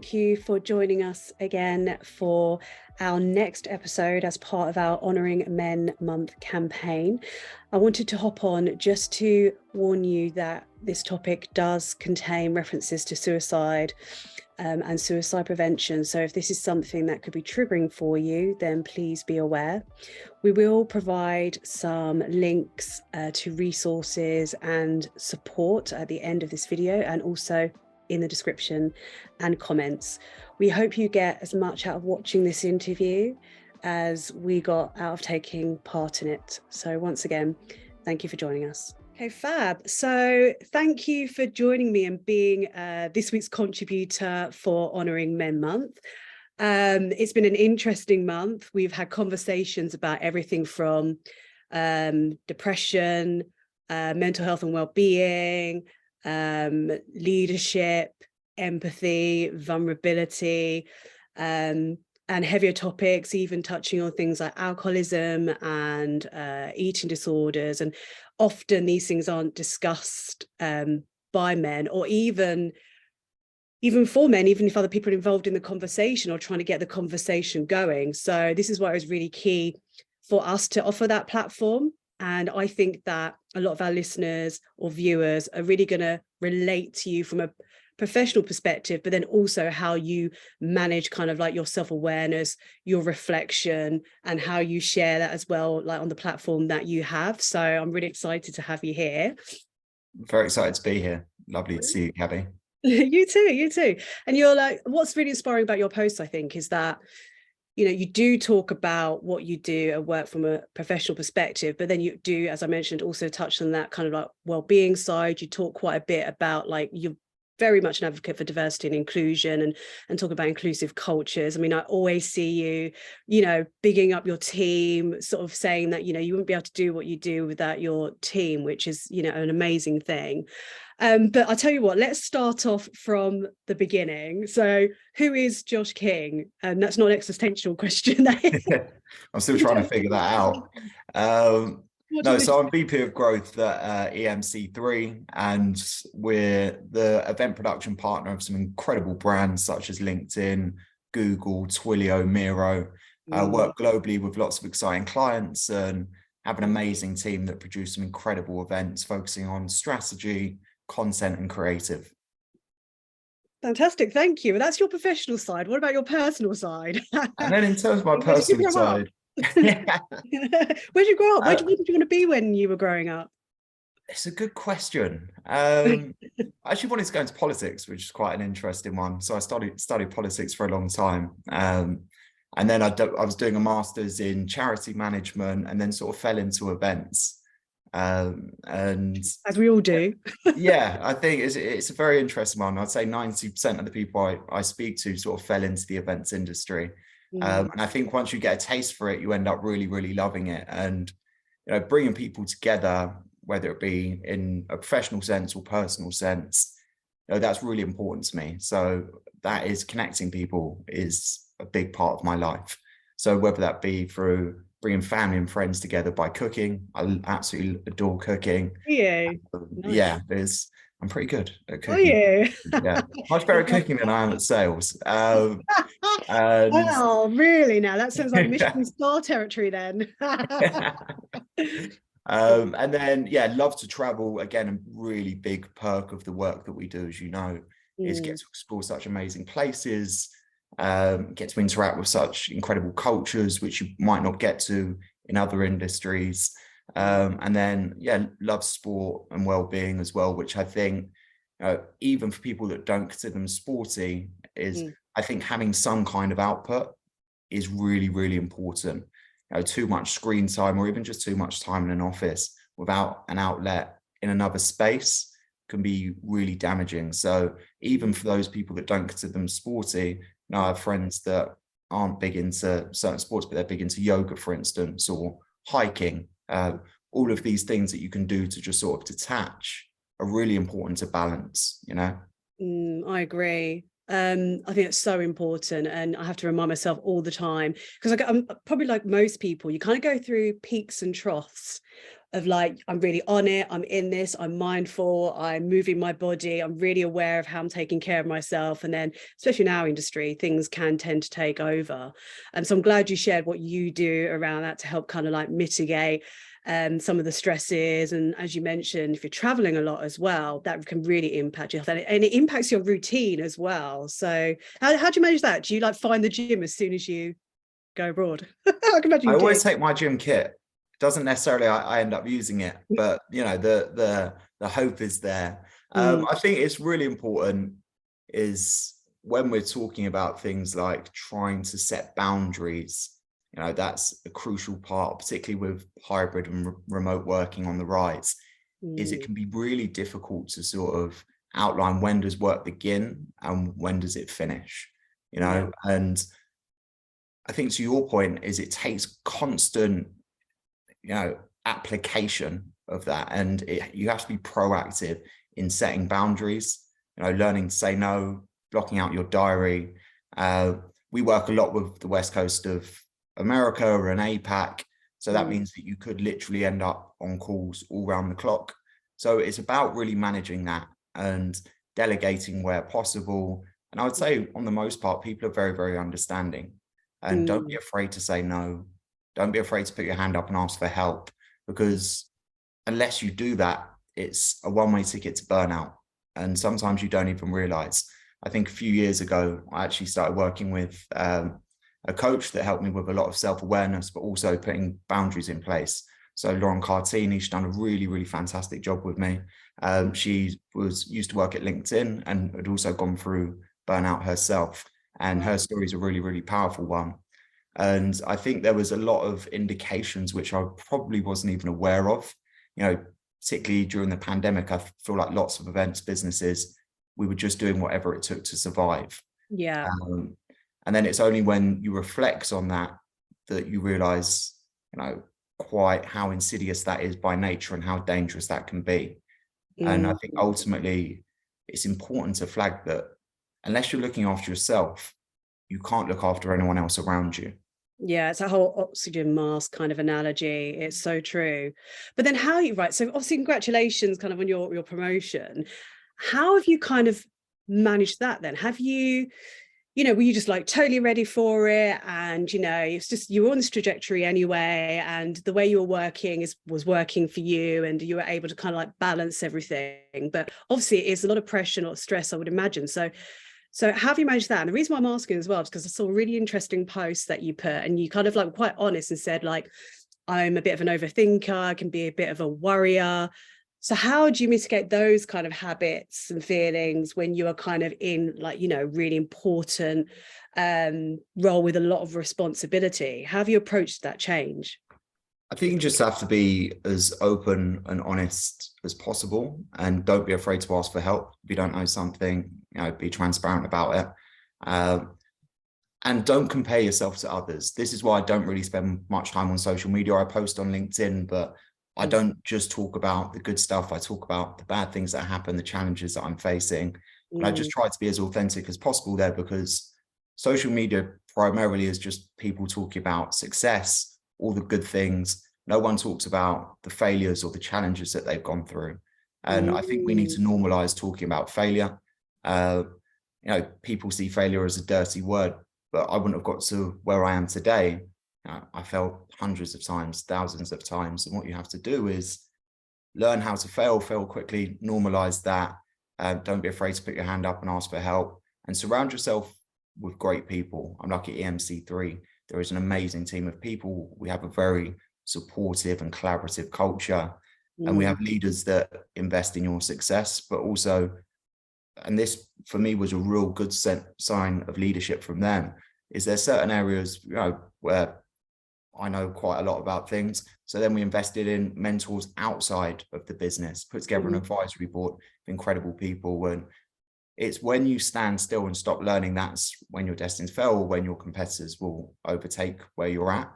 thank you for joining us again for our next episode as part of our Honouring Men Month campaign. I wanted to hop on just to warn you that this topic does contain references to suicide and suicide prevention. So if this is something that could be triggering for you, then please be aware. We will provide some links to resources and support at the end of this video, and also in the description and comments. We hope you get as much out of watching this interview as we got out of taking part in it. So once again, thank you for joining us. Okay, fab. So thank you for joining me and being this week's contributor for Honouring Men Month. It's been an interesting month. We've had conversations about everything from depression, mental health and well-being, leadership, empathy, vulnerability, and heavier topics, even touching on things like alcoholism and eating disorders. And often these things aren't discussed by men, or even for men, even if other people are involved in the conversation or trying to get the conversation going. So this is why it was really key for us to offer that platform. And I think that a lot of our listeners or viewers are really going to relate to you from a professional perspective, but then also how you manage kind of like your self-awareness, your reflection, and how you share that as well, like on the platform that you have. So I'm really excited to have you here. Very excited to be here. Lovely to see you, Gabby. You too. And you're like, what's really inspiring about your posts, I think, is that you do talk about what you do and work from a professional perspective, but then you do, as I mentioned, also touch on that kind of like well-being side. You talk quite a bit about, like, you're very much an advocate for diversity and inclusion, and talk about inclusive cultures. I mean, I always see you, bigging up your team, sort of saying that, you wouldn't be able to do what you do without your team, which is, an amazing thing. But I'll tell you what, let's start off from the beginning. So who is Josh King? And that's not an existential question. I'm still trying to figure that out. So I'm VP of Growth at EMC3, and we're the event production partner of some incredible brands such as LinkedIn, Google, Twilio, Miro. Work globally with lots of exciting clients and have an amazing team that produce some incredible events focusing on strategy, content and creative. Fantastic, thank you. That's your professional side. What about your personal side? And then in terms of my personal side, yeah. Where'd you grow up? Where did you want to be when you were growing up? It's a good question. I actually wanted to go into politics, which is quite an interesting one. So I studied politics for a long time. And then I was doing a master's in charity management, and then sort of fell into events. And as we all do. Yeah, I think it's a very interesting one. I'd say 90% of the people I speak to sort of fell into the events industry. And I think once you get a taste for it, you end up really, really loving it. And, bringing people together, whether it be in a professional sense or personal sense, that's really important to me. So that is, connecting people is a big part of my life. So whether that be through bringing family and friends together by cooking, I absolutely adore cooking. Yeah, nice. Yeah, I'm pretty good at cooking. Oh, yeah. Yeah, much better at cooking than I am at sales. Wow, really? Now that sounds like Michelin star territory then. And then, love to travel. Again, a really big perk of the work that we do, as you know, is get to explore such amazing places, get to interact with such incredible cultures, which you might not get to in other industries. And then, love sport and well-being as well, which I think, even for people that don't consider them sporty, is I think having some kind of output is really, really important. Too much screen time, or even just too much time in an office without an outlet in another space, can be really damaging. So even for those people that don't consider them sporty, I have friends that aren't big into certain sports, but they're big into yoga, for instance, or hiking. All of these things that you can do to just sort of detach are really important to balance, I agree. I think it's so important, and I have to remind myself all the time, because I'm probably like most people, you kind of go through peaks and troughs of like, I'm really on it, I'm in this, I'm mindful, I'm moving my body, I'm really aware of how I'm taking care of myself. And then, especially in our industry, things can tend to take over. And so I'm glad you shared what you do around that to help kind of like mitigate some of the stresses. And as you mentioned, if you're traveling a lot as well, that can really impact your health, and it impacts your routine as well. So how do you manage that? Do you like find the gym as soon as you go abroad? I can imagine I you always did. take my gym kit. Doesn't necessarily I end up using it, but you know, the hope is there. I think it's really important is when we're talking about things like trying to set boundaries, you know, that's a crucial part, particularly with hybrid and remote working on the rise, is it can be really difficult to sort of outline when does work begin and when does it finish, you know. And I think to your point is it takes constant, you know, application of that, and you have to be proactive in setting boundaries, you know, learning to say no, blocking out your diary. We work a lot with the west coast of America or an APAC, so that means that you could literally end up on calls all around the clock. So it's about really managing that and delegating where possible. And I would say on the most part, people are very, very understanding, and don't be afraid to say no. Don't be afraid to put your hand up and ask for help, because unless you do that, it's a one-way ticket to burnout. And sometimes you don't even realize. I think a few years ago, I actually started working with a coach that helped me with a lot of self-awareness, but also putting boundaries in place. So Lauren Cartini, she's done a really, really fantastic job with me. She used to work at LinkedIn and had also gone through burnout herself. And her story is a really, really powerful one. And I think there was a lot of indications which I probably wasn't even aware of, you know, particularly during the pandemic. I feel like lots of events businesses, we were just doing whatever it took to survive. Yeah. And then it's only when you reflect on that that you realize, you know, quite how insidious that is by nature and how dangerous that can be. And I think ultimately it's important to flag that unless you're looking after yourself, you can't look after anyone else around you. Yeah, it's a whole oxygen mask kind of analogy. It's so true. But then how you right? So obviously, congratulations kind of on your promotion. How have you kind of managed that then? Have you, were you just like totally ready for it? And it's just you were on this trajectory anyway, and the way you were working was working for you, and you were able to kind of like balance everything. But obviously, it's a lot of pressure and a lot of stress, I would imagine. So how have you managed that? And the reason why I'm asking as well is because I saw a really interesting post that you put, and you kind of like quite honest and said like, I'm a bit of an overthinker, I can be a bit of a worrier. So how do you mitigate those kind of habits and feelings when you are kind of in like, really important role with a lot of responsibility? How have you approached that change? I think you just have to be as open and honest as possible, and don't be afraid to ask for help. If you don't know something, be transparent about it. And don't compare yourself to others. This is why I don't really spend much time on social media. I post on LinkedIn, but I don't just talk about the good stuff. I talk about the bad things that happen, the challenges that I'm facing. And I just try to be as authentic as possible there, because social media primarily is just people talking about success, all the good things. No one talks about the failures or the challenges that they've gone through. And I think we need to normalize talking about failure. People see failure as a dirty word, but I wouldn't have got to where I am today. I failed hundreds of times, thousands of times. And what you have to do is learn how to fail quickly, normalize that. Don't be afraid to put your hand up and ask for help, and surround yourself with great people. I'm lucky at EMC3. There is an amazing team of people. We have a very supportive and collaborative culture, and we have leaders that invest in your success, but also, and this for me was a real good sign of leadership from them, is there certain areas where I know quite a lot about things. So then we invested in mentors outside of the business, put together an advisory board of incredible people. And it's when you stand still and stop learning, that's when you're destined to fail, or when your competitors will overtake where you're at.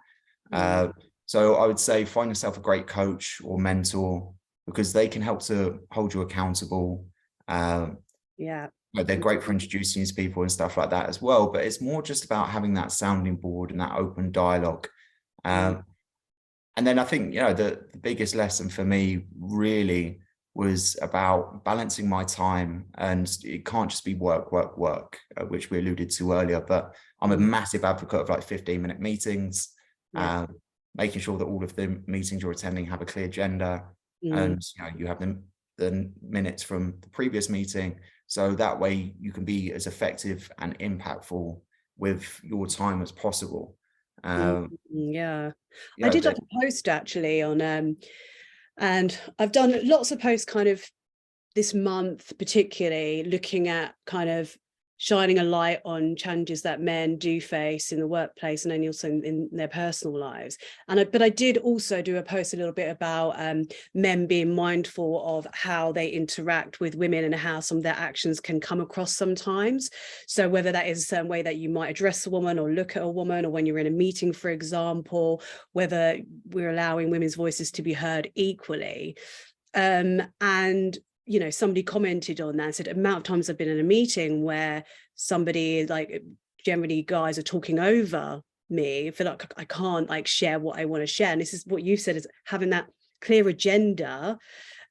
So I would say find yourself a great coach or mentor, because they can help to hold you accountable. They're great for introducing you to people and stuff like that as well. But it's more just about having that sounding board and that open dialogue. And And then I think, the biggest lesson for me really was about balancing my time, and it can't just be work, work, work, which we alluded to earlier, but I'm a massive advocate of like 15-minute meetings, Yeah. making sure that all of the meetings you're attending have a clear agenda, Mm. and you have the minutes from the previous meeting. So that way you can be as effective and impactful with your time as possible. Yeah, I Yeah, did like a post actually on and I've done lots of posts kind of this month, particularly looking at kind of shining a light on challenges that men do face in the workplace and then also in their personal lives. But I did also do a post a little bit about men being mindful of how they interact with women in a house, and their actions can come across sometimes. So whether that is a certain way that you might address a woman or look at a woman, or when you're in a meeting, for example, whether we're allowing women's voices to be heard equally. And somebody commented on that and said, the amount of times I've been in a meeting where somebody, like, generally guys are talking over me, I feel like I can't like share what I want to share. And this is what you said, is having that clear agenda,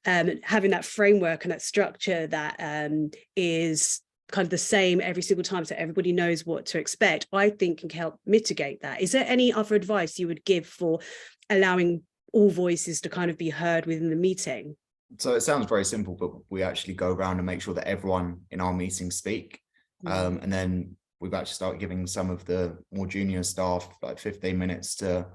having that framework and that structure that is kind of the same every single time, so everybody knows what to expect, I think can help mitigate that. Is there any other advice you would give for allowing all voices to kind of be heard within the meeting? So it sounds very simple, but we actually go around and make sure that everyone in our meetings speak. And then we've actually started giving some of the more junior staff like 15 minutes to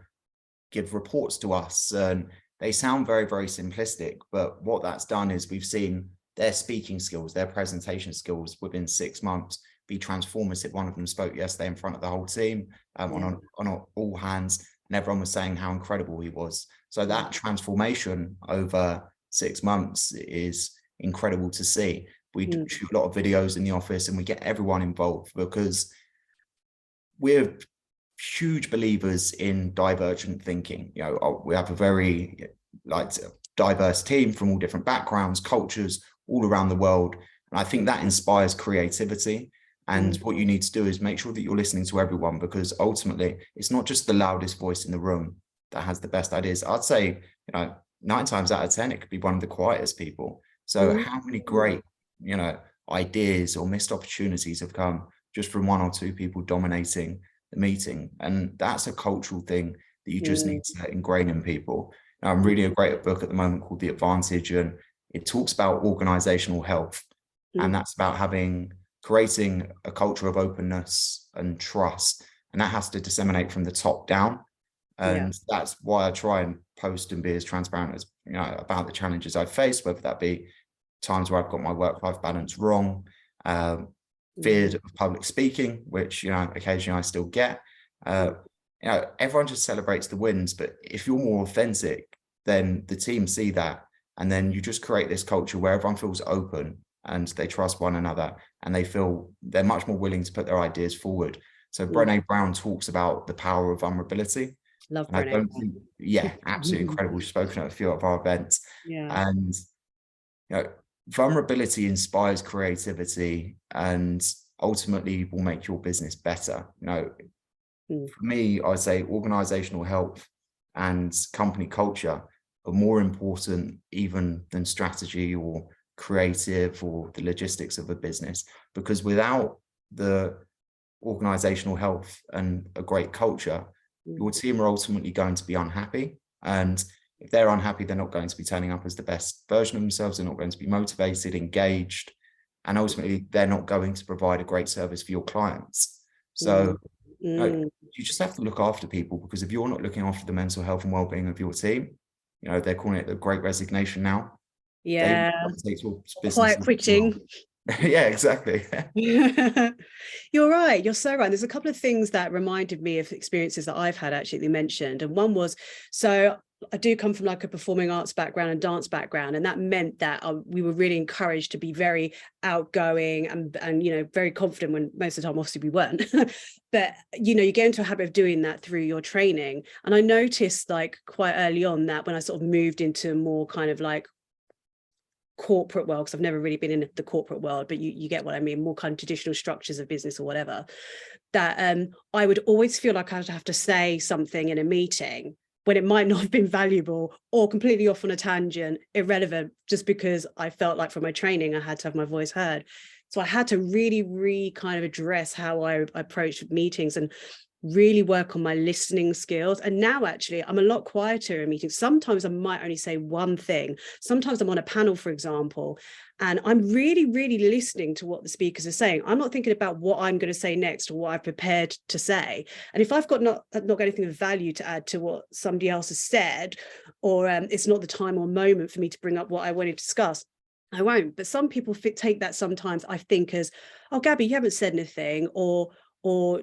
give reports to us. And they sound very, very simplistic, but what that's done is we've seen their speaking skills, their presentation skills within 6 months be transformative. One of them spoke yesterday in front of the whole team on all hands, and everyone was saying how incredible he was. So that transformation over 6 months is incredible to see. We shoot a lot of videos in the office and we get everyone involved, because we're huge believers in divergent thinking. We have a very diverse team from all different backgrounds, cultures, all around the world. And I think that inspires creativity. And what you need to do is make sure that you're listening to everyone, because ultimately it's not just the loudest voice in the room that has the best ideas. I'd say, 9 times out of 10, it could be one of the quietest people. So how many great, ideas or missed opportunities have come just from 1 or 2 people dominating the meeting? And that's a cultural thing that you just need to ingrain in people. Now, I'm reading a great book at the moment called The Advantage, and it talks about organizational health. And that's about creating a culture of openness and trust. And that has to disseminate from the top down. And that's why I try and post and be as transparent as about the challenges I've faced, whether that be times where I've got my work-life balance wrong, feared of public speaking, which occasionally I still get. Everyone just celebrates the wins, but if you're more authentic, then the team see that, and then you just create this culture where everyone feels open and they trust one another, and they feel they're much more willing to put their ideas forward. So Brené Brown talks about the power of vulnerability. Love and I Brené. don't think, absolutely incredible. We've spoken at a few of our events. And vulnerability inspires creativity and ultimately will make your business better. For me, I say organizational health and company culture are more important even than strategy or creative or the logistics of a business, because without the organizational health and a great culture, your team are ultimately going to be unhappy. And if they're unhappy, they're not going to be turning up as the best version of themselves. They're not going to be motivated, engaged, and ultimately they're not going to provide a great service for your clients. So you just have to look after people, because if you're not looking after the mental health and well-being of your team, they're calling it the Great Resignation now. Quiet quitting. Yeah, exactly. You're right. You're so right. There's a couple of things that reminded me of experiences that I've had actually mentioned. And one was, so I do come from like a performing arts background and dance background. And that meant that we were really encouraged to be very outgoing and very confident, when most of the time, obviously, we weren't. But, you get into a habit of doing that through your training. And I noticed like quite early on that when I sort of moved into more kind of like corporate world, because I've never really been in the corporate world, but you get what I mean, more kind of traditional structures of business or whatever, that I would always feel like I would have to say something in a meeting, when it might not have been valuable, or completely off on a tangent, irrelevant, just because I felt like from my training I had to have my voice heard. So I had to really kind of address how I approached meetings and really work on my listening skills. And now actually I'm a lot quieter in meetings. Sometimes I might only say one thing. Sometimes I'm on a panel, for example, and I'm really listening to what the speakers are saying. I'm not thinking about what I'm going to say next or what I've prepared to say. And if I've got not got anything of value to add to what somebody else has said, or it's not the time or moment for me to bring up what I want to discuss, I won't. But some people take that sometimes, I think, as, oh, Gabby, you haven't said anything, or or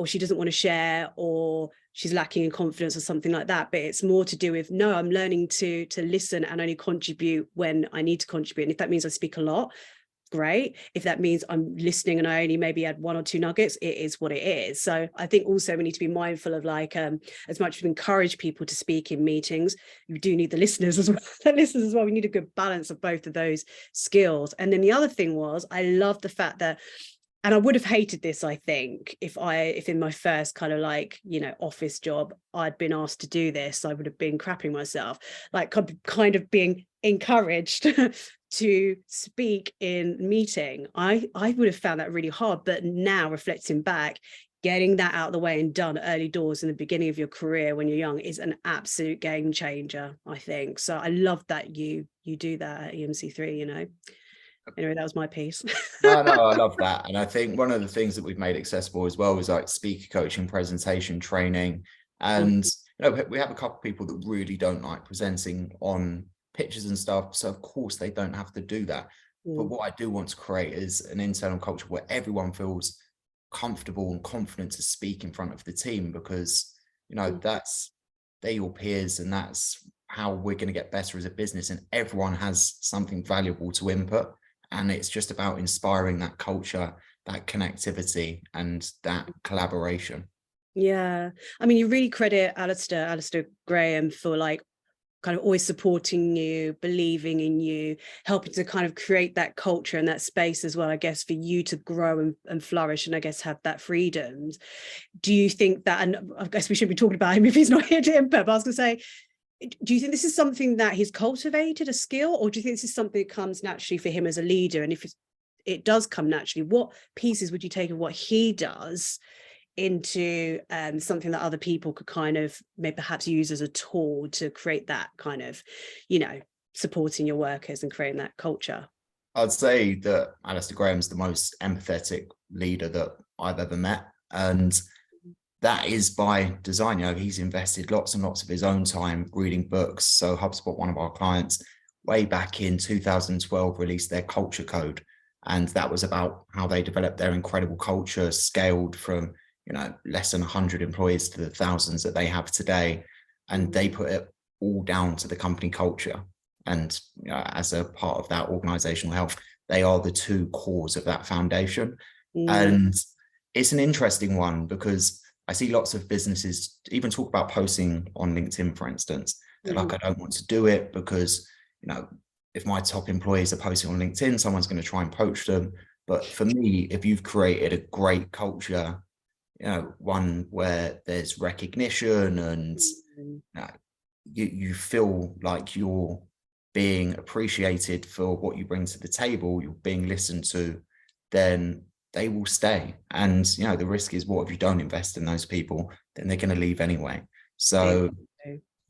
she doesn't want to share, or she's lacking in confidence or something like that. But it's more to do with, no, I'm learning to listen and only contribute when I need to contribute. And if that means I speak a lot, great. If that means I'm listening and I only maybe add 1 or 2 nuggets, it is what it is. So I think also we need to be mindful of, like, as much as we encourage people to speak in meetings, you do need the listeners as well. We need a good balance of both of those skills. And then the other thing was, I love the fact that, and I would have hated this, I think, if in my first kind of, like, office job, I'd been asked to do this, I would have been crapping myself, like kind of being encouraged to speak in meeting. I would have found that really hard. But now, reflecting back, getting that out of the way and done early doors in the beginning of your career when you're young is an absolute game changer, I think. So I love that you do that at EMC3, Anyway, that was my piece. No, I love that. And I think one of the things that we've made accessible as well is like speaker coaching, presentation training. And we have a couple of people that really don't like presenting on pitches and stuff. So of course they don't have to do that. But what I do want to create is an internal culture where everyone feels comfortable and confident to speak in front of the team, because they're your peers, and that's how we're going to get better as a business, and everyone has something valuable to input. And it's just about inspiring that culture, that connectivity, and that collaboration. Yeah. I mean, you really credit Alistair Graham for, like, kind of always supporting you, believing in you, helping to kind of create that culture and that space as well, I guess, for you to grow and flourish, and I guess have that freedom. Do you think that, and I guess we should be talking about him if he's not here to input, but I was going to say, do you think this is something that he's cultivated, a skill, or do you think this is something that comes naturally for him as a leader? And if it does come naturally, what pieces would you take of what he does into something that other people could kind of maybe perhaps use as a tool to create that kind of, supporting your workers and creating that culture? I'd say that Alistair Graham's the most empathetic leader that I've ever met. And that is by design. He's invested lots and lots of his own time reading books. So HubSpot, one of our clients, way back in 2012, released their culture code. And that was about how they developed their incredible culture, scaled from, less than 100 employees to the thousands that they have today. And they put it all down to the company culture. And as a part of that organizational health, they are the 2 cores of that foundation. And it's an interesting one, because I see lots of businesses even talk about posting on LinkedIn, for instance. They're like, I don't want to do it because, if my top employees are posting on LinkedIn, someone's going to try and poach them. But for me, if you've created a great culture, one where there's recognition and you feel like you're being appreciated for what you bring to the table, you're being listened to, then they will stay. And the risk is, what if you don't invest in those people? Then they're going to leave anyway. So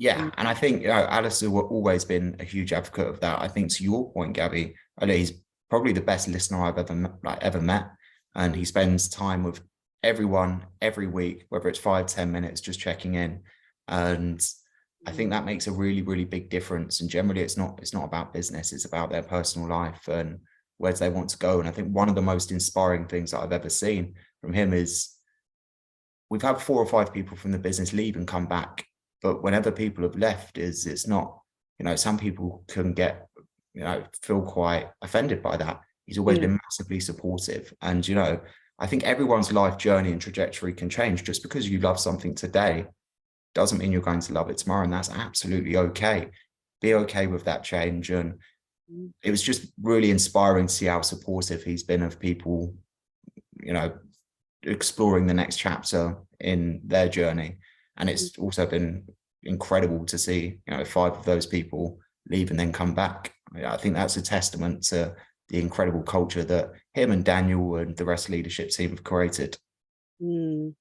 yeah, and I think Alistair has always been a huge advocate of that. I think, to your point, Gabby, he's probably the best listener I've ever met, and he spends time with everyone every week, whether it's 5-10 minutes, just checking in. And I think that makes a really big difference. And generally, it's not about business; it's about their personal life and where do they want to go. And I think one of the most inspiring things that I've ever seen from him is, we've had 4 or 5 people from the business leave and come back, but whenever people have left, it's not, some people can get, feel quite offended by that. He's always been massively supportive. And, I think everyone's life journey and trajectory can change. Just because you love something today doesn't mean you're going to love it tomorrow. And that's absolutely okay. Be okay with that change. And it was just really inspiring to see how supportive he's been of people, exploring the next chapter in their journey. And it's also been incredible to see, 5 of those people leave and then come back. I think that's a testament to the incredible culture that him and Daniel and the rest of the leadership team have created. Mm.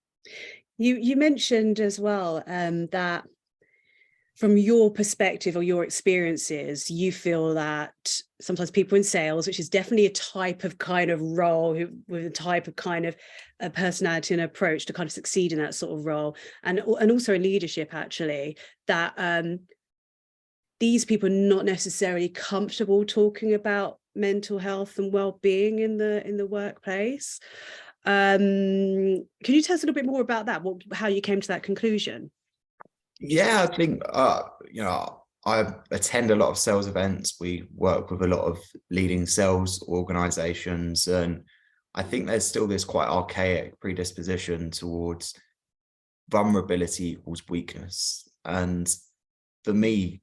You mentioned as well that from your perspective or your experiences, you feel that sometimes people in sales, which is definitely a type of kind of role with a type of kind of a personality and approach to kind of succeed in that sort of role, and also in leadership, actually, that these people are not necessarily comfortable talking about mental health and well-being in the workplace. Can you tell us a little bit more about that? How you came to that conclusion? Yeah, I think I attend a lot of sales events. We work with a lot of leading sales organizations, and I think there's still this quite archaic predisposition towards vulnerability equals weakness. And for me,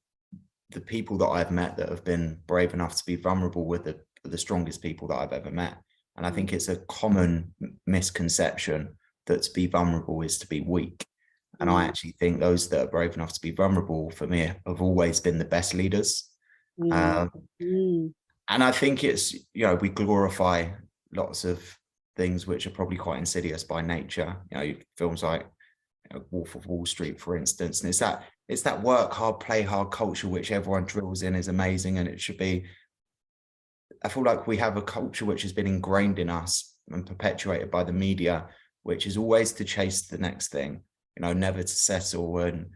the people that I've met that have been brave enough to be vulnerable with the strongest people that I've ever met. And I think it's a common misconception that to be vulnerable is to be weak. And I actually think those that are brave enough to be vulnerable, for me, have always been the best leaders. And I think it's, we glorify lots of things which are probably quite insidious by nature. Films like Wolf of Wall Street, for instance. And it's that work hard, play hard culture which everyone drills in is amazing. And it should be, I feel like we have a culture which has been ingrained in us and perpetuated by the media, which is always to chase the next thing, never to settle. And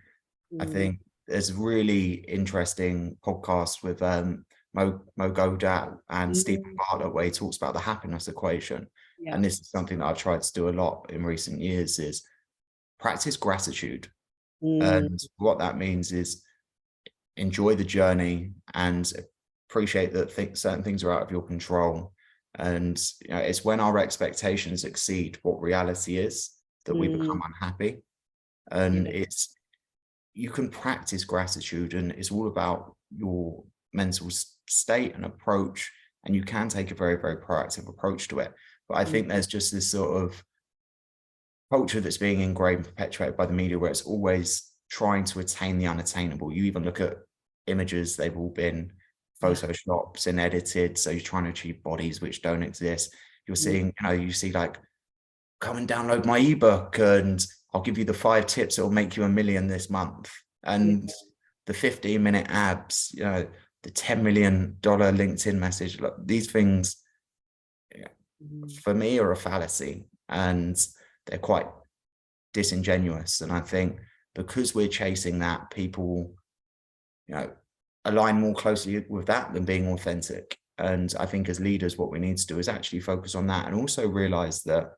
I think there's a really interesting podcast with Mo Godat and Stephen Bartlett where he talks about the happiness equation. Yeah. And this is something that I've tried to do a lot in recent years, is practice gratitude. And what that means is enjoy the journey and appreciate that certain things are out of your control. And it's when our expectations exceed what reality is that we become unhappy. And you can practice gratitude, and it's all about your mental state and approach, and you can take a very, very proactive approach to it. But I think there's just this sort of culture that's being ingrained, perpetuated by the media, where it's always trying to attain the unattainable. You even look at images, they've all been photoshopped and edited, so you're trying to achieve bodies which don't exist. You're seeing, you see like, come and download my ebook and I'll give you the 5 tips that will make you $1 million this month. And the 15-minute abs, the $10 million LinkedIn message. Look, these things for me are a fallacy, and they're quite disingenuous. And I think because we're chasing that, people, align more closely with that than being authentic. And I think as leaders, what we need to do is actually focus on that, and also realize that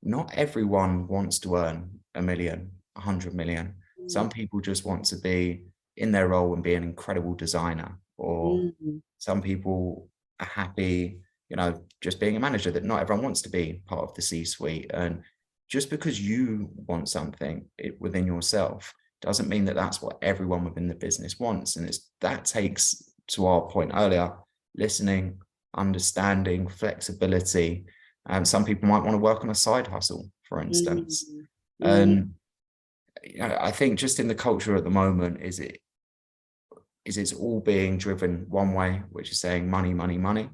not everyone wants to earn $1 million, 100 million. Some people just want to be in their role and be an incredible designer, or some people are happy, just being a manager. That not everyone wants to be part of the C-suite. And just because you want something within yourself doesn't mean that that's what everyone within the business wants. And that takes, to our point earlier, listening, understanding, flexibility. And some people might want to work on a side hustle, for instance. And I think just in the culture at the moment, it's all being driven one way, which is saying money, money, money.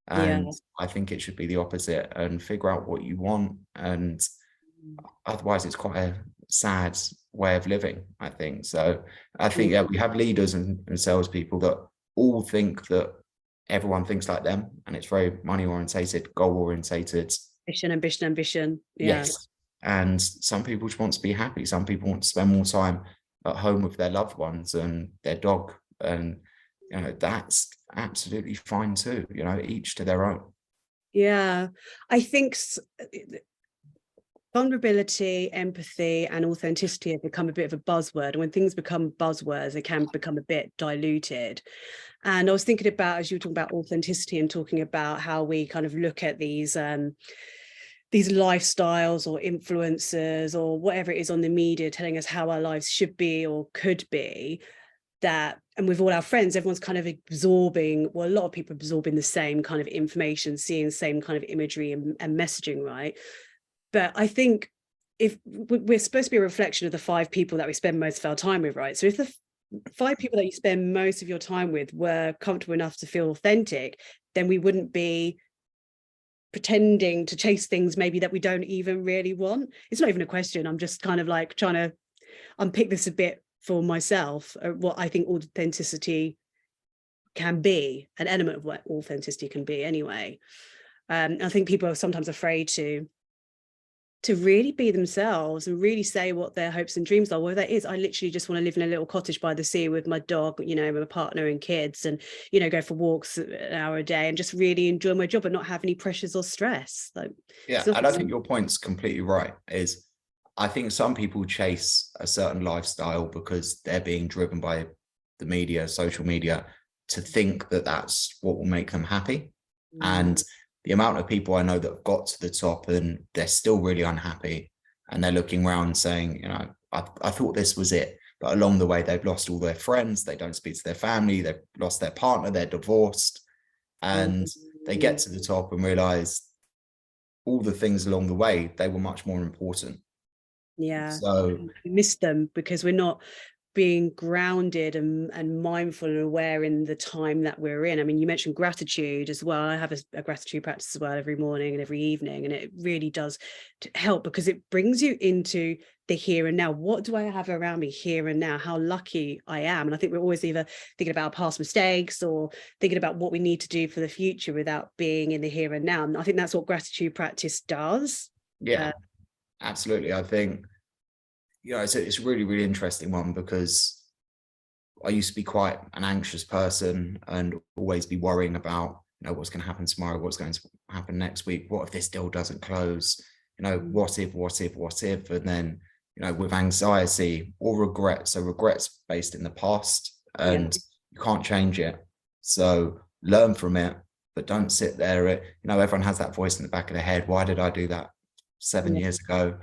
And I think it should be the opposite, and figure out what you want. And otherwise it's quite a sad way of living, I think. So I think, we have leaders and salespeople that all think that everyone thinks like them, and it's very money orientated, goal orientated. Ambition. Yes. And some people just want to be happy. Some people want to spend more time at home with their loved ones and their dog. And, that's absolutely fine too, each to their own. Yeah. I think vulnerability, empathy, and authenticity have become a bit of a buzzword. And when things become buzzwords, they can become a bit diluted. And I was thinking about, as you were talking about authenticity and talking about how we kind of look at these lifestyles or influencers or whatever it is on the media telling us how our lives should be or could be, and with all our friends, everyone's kind of absorbing, well, a lot of people absorbing the same kind of information, seeing the same kind of imagery and messaging, right? But I think if we're supposed to be a reflection of the 5 people that we spend most of our time with, right? So if the 5 people that you spend most of your time with were comfortable enough to feel authentic, then we wouldn't be pretending to chase things maybe that we don't even really want. It's not even a question. I'm just kind of like trying to unpick this a bit for myself, what I think authenticity can be, an element of what authenticity can be anyway. I think people are sometimes afraid to really be themselves and really say what their hopes and dreams are. Whether that is, I literally just want to live in a little cottage by the sea with my dog, you know, my partner and kids, and, you know, go for walks an hour a day and just really enjoy my job and not have any pressures or stress. Like, Yeah, and I think your point's completely right. Is I think some people chase a certain lifestyle because they're being driven by the media, social media, to think that that's what will make them happy. And the amount of people I know that have got to the top and they're still really unhappy, and they're looking around saying, you know, I thought this was it. But along the way, they've lost all their friends. They don't speak to their family. They've lost their partner. They're divorced. And they get to the top and realize all the things along the way, they were much more important. Yeah. So we miss them because we're not being grounded and mindful and aware in the time that we're in. I mean, you mentioned gratitude as well. I have a gratitude practice as well every morning and every evening, and it really does help because it brings you into the here and now. What do I have around me here and now? How lucky I am. And I think we're always either thinking about our past mistakes or thinking about what we need to do for the future without being in the here and now. And I think that's what gratitude practice does. yeah, absolutely. I think, you know, it's a really, really interesting one, because I used to be quite an anxious person and always be worrying about, you know, what's going to happen tomorrow, what's going to happen next week, what if this deal doesn't close, you know, what if, and then, you know, with anxiety or regret. So regrets based in the past, and you can't change it. So learn from it, but don't sit there. You know, everyone has that voice in the back of their head. Why did I do that 7 years ago?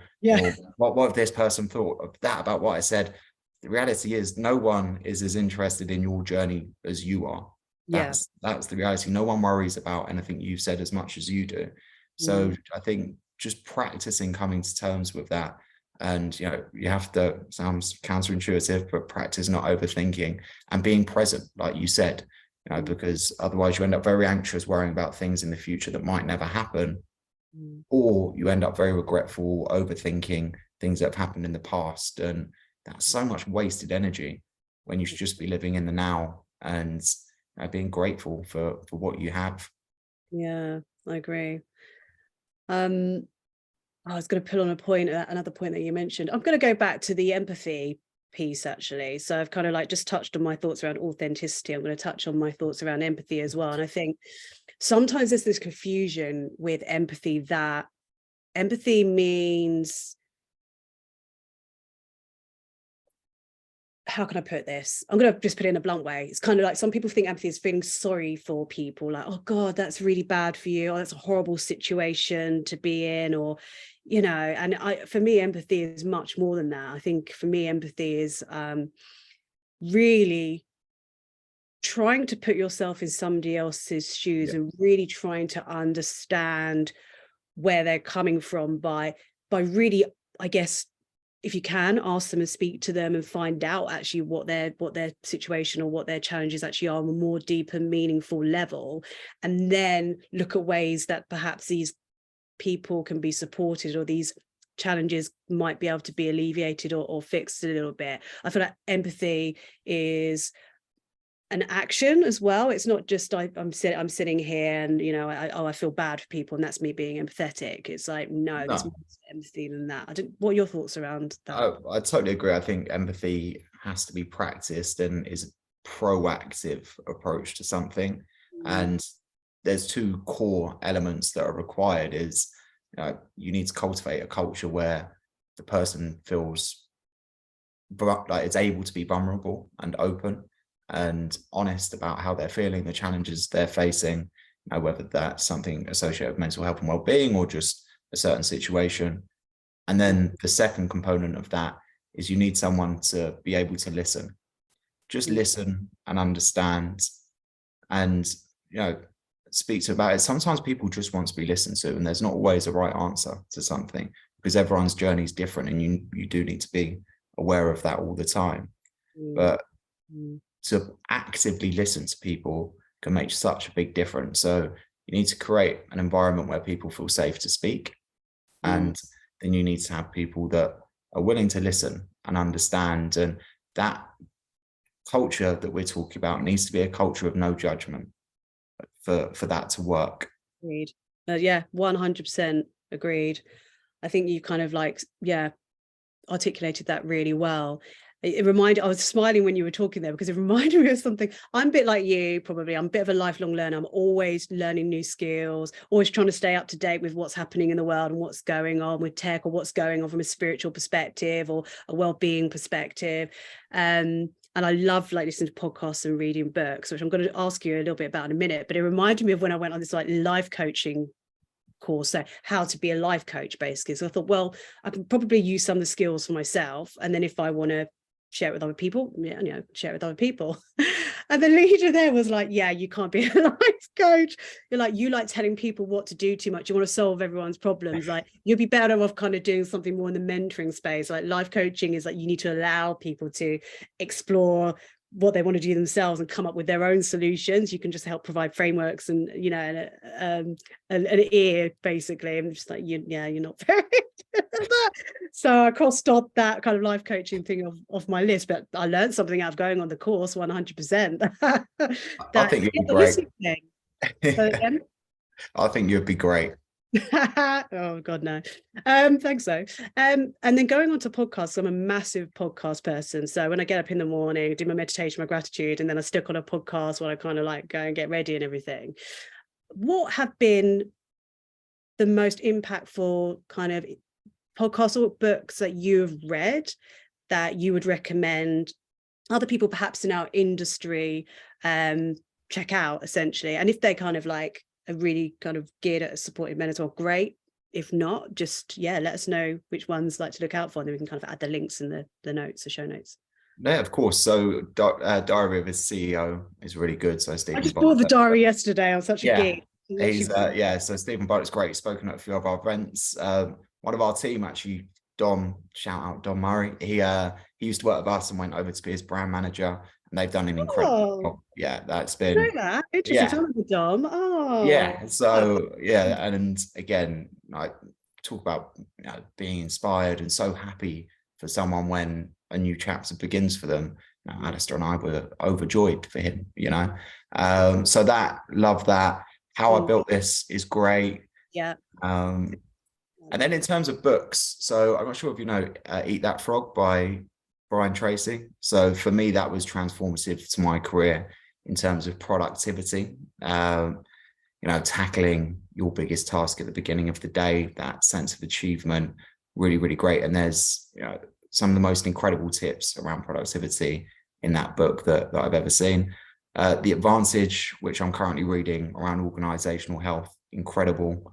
Or what if this person thought of that about what I said? The reality is no one is as interested in your journey as you are. That's the reality. No one worries about anything you've said as much as you do. So I think just practicing coming to terms with that. And, you know, you have to, sounds counterintuitive, but practice not overthinking and being present, like you said, you know, because otherwise you end up very anxious, worrying about things in the future that might never happen. Or you end up very regretful, overthinking things that have happened in the past. And that's so much wasted energy when you should just be living in the now and being grateful for what you have. Yeah, I agree. I was going to pull on a point, another point that you mentioned. I'm going to go back to the empathy piece, actually. So I've kind of like just touched on my thoughts around authenticity. I'm going to touch on my thoughts around empathy as well. And I think sometimes there's this confusion with empathy, that empathy means, how can I put this? I'm going to just put it in a blunt way. It's kind of like some people think empathy is feeling sorry for people, like, oh God, that's really bad for you, or that's a horrible situation to be in, or, you know, and for me, empathy is much more than that. I think for me, empathy is really trying to put yourself in somebody else's shoes and really trying to understand where they're coming from by really, I guess, if you can, ask them and speak to them and find out actually what their situation or what their challenges actually are on a more deep and meaningful level, and then look at ways that perhaps these people can be supported, or these challenges might be able to be alleviated or fixed a little bit. I feel like empathy is an action as well. It's not just I'm sitting here and, you know, I feel bad for people and that's me being empathetic. It's like, no, there's more empathy than that. What are your thoughts around that? I totally agree. I think empathy has to be practiced and is a proactive approach to something. And there's 2 core elements that are required. Is you need to cultivate a culture where the person feels like it's able to be vulnerable and open and honest about how they're feeling, the challenges they're facing, whether that's something associated with mental health and well-being or just a certain situation. And then the second component of that is you need someone to be able to listen, just listen and understand, and, you know, speak to about it. Sometimes people just want to be listened to, and there's not always a right answer to something. because everyone's journey is different, and you do need to be aware of that all the time. But to actively listen to people can make such a big difference. So you need to create an environment where people feel safe to speak, and then you need to have people that are willing to listen and understand. And that culture that we're talking about needs to be a culture of no judgment for that to work. Agreed. Yeah, 100% agreed. I think you kind of like, articulated that really well. It reminded, I was smiling when you were talking there because it reminded me of something. I'm a bit like you, probably. I'm a bit of a lifelong learner. I'm always learning new skills, always trying to stay up to date with what's happening in the world and what's going on with tech, or what's going on from a spiritual perspective or a well-being perspective. And I love like listening to podcasts and reading books, which I'm going to ask you a little bit about in a minute. But it reminded me of when I went on this like life coaching course, so how to be a life coach, basically. So I thought, well, I can probably use some of the skills for myself, and then if I want to share it with other people, share it with other people. And the leader there was like, yeah, you can't be a life coach. You like telling people what to do too much. You want to solve everyone's problems. Like, you'll be better off kind of doing something more in the mentoring space. Like, life coaching is like, you need to allow people to explore what they want to do themselves and come up with their own solutions. You can just help provide frameworks and an ear, basically. I'm just like, you're not very good at that. So I crossed off that kind of life coaching thing off my list, but I learned something out of going on the course 100%. I think you'd be great. I think you'd be great. Oh God, no. Thanks so. And then going on to podcasts, I'm a massive podcast person. So when I get up in the morning, do my meditation, my gratitude, and then I stick on a podcast while I kind of like go and get ready and everything. What have been the most impactful kind of podcasts or books that you've read that you would recommend other people perhaps in our industry check out, essentially? And if they kind of like are really kind of geared at supporting men as well, great. If not, just let us know which ones like to look out for, and then we can kind of add the links in the notes, the show notes. Yeah, of course. So Diary of a CEO is really good. So Stephen, I just bought the diary yesterday. I'm such a geek. So Stephen Bartlett's great. He's spoken at a few of our events. One of our team, actually, Dom, shout out Dom Murray. He used to work with us and went over to be his brand manager, and they've done an incredible job. Yeah, that's been interesting. Dom. So and again, I talk about being inspired and so happy for someone when a new chapter begins for them. Alistair and I were overjoyed for him, so love that. How I Built This is great. And then in terms of books, so I'm not sure if you know Eat That Frog by Brian Tracy. So for me, that was transformative to my career in terms of productivity. Tackling your biggest task at the beginning of the day, that sense of achievement, really, really great. And there's some of the most incredible tips around productivity in that book that I've ever seen. The Advantage, which I'm currently reading, around organizational health, incredible.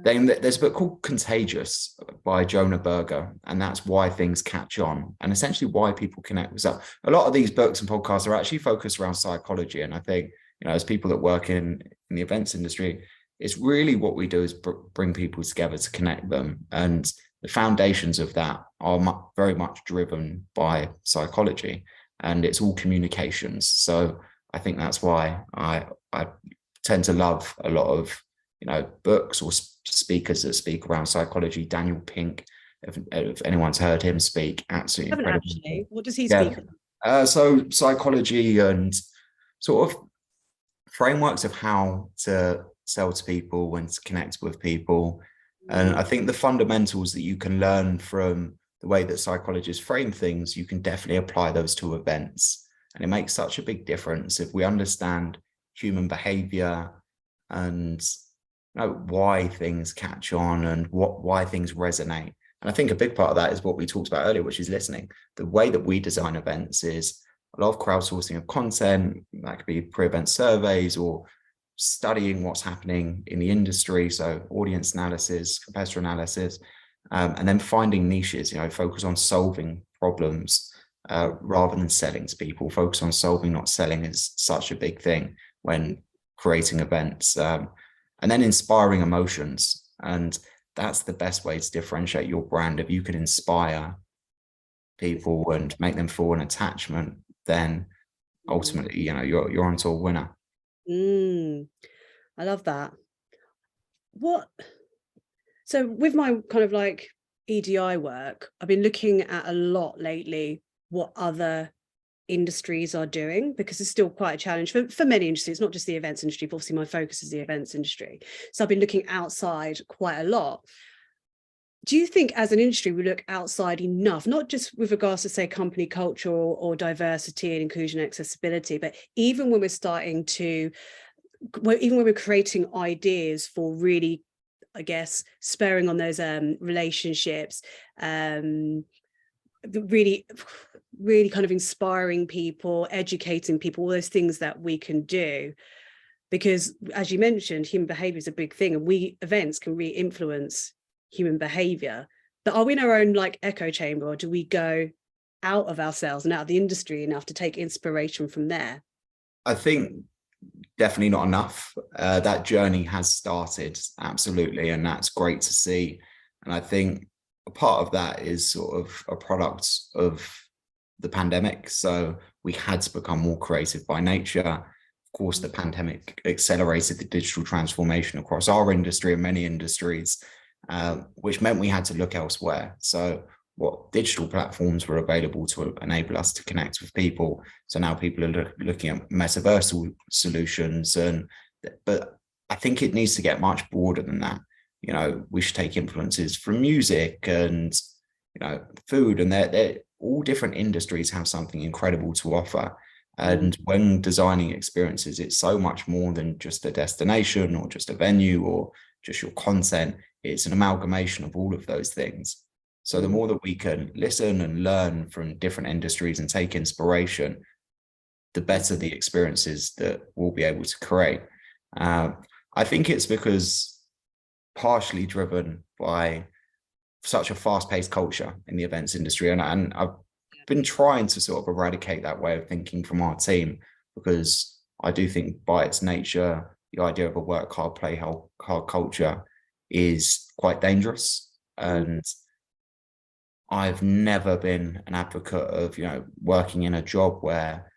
Then there's a book called Contagious by Jonah Berger, and that's why things catch on, and essentially why people connect with stuff. A lot of these books and podcasts are actually focused around psychology, and I think as people that work in the events industry, it's really what we do is bring people together to connect them, and the foundations of that are very much driven by psychology, and it's all communications. So I think that's why I tend to love a lot of books or speakers that speak around psychology. Daniel Pink, if anyone's heard him speak, absolutely incredible. Actually, what does he speak about? So psychology and sort of frameworks of how to sell to people and to connect with people. And I think the fundamentals that you can learn from the way that psychologists frame things, you can definitely apply those to events. And it makes such a big difference if we understand human behavior and why things catch on and why things resonate. And I think a big part of that is what we talked about earlier, which is listening. The way that we design events is a lot of crowdsourcing of content. That could be pre-event surveys or studying what's happening in the industry. So audience analysis, competitor analysis, and then finding niches, focus on solving problems rather than selling to people. Focus on solving, not selling, is such a big thing when creating events. And then inspiring emotions. And that's the best way to differentiate your brand. If you can inspire people and make them feel an attachment, then ultimately, you know, you're onto a winner. I love that. So with my kind of like EDI work, I've been looking at a lot lately what other industries are doing, because it's still quite a challenge for many industries, not just the events industry, but obviously my focus is the events industry. So I've been looking outside quite a lot. Do you think as an industry we look outside enough, not just with regards to, say, company culture or diversity and inclusion and accessibility, but even when we're creating ideas for really, I guess, spurring on those relationships, really kind of inspiring people, educating people, all those things that we can do? Because as you mentioned, human behavior is a big thing, and events can really influence human behavior. But are we in our own like echo chamber, or do we go out of ourselves and out of the industry enough to take inspiration from there? I think definitely not enough. That journey has started, absolutely, and that's great to see. And I think a part of that is sort of a product of the pandemic. So we had to become more creative by nature. Of course, the pandemic accelerated the digital transformation across our industry and many industries, which meant we had to look elsewhere. So what digital platforms were available to enable us to connect with people. So now people are looking at metaversal solutions, but I think it needs to get much broader than that. You know, we should take influences from music and, you know, food, and they're all different industries have something incredible to offer. And when designing experiences, it's so much more than just a destination or just a venue or just your content. It's an amalgamation of all of those things. So the more that we can listen and learn from different industries and take inspiration, the better the experiences that we'll be able to create. I think it's because partially driven by such a fast-paced culture in the events industry. And I've been trying to sort of eradicate that way of thinking from our team, because I do think by its nature, the idea of a work hard, play hard culture is quite dangerous. And I've never been an advocate of, you know, working in a job where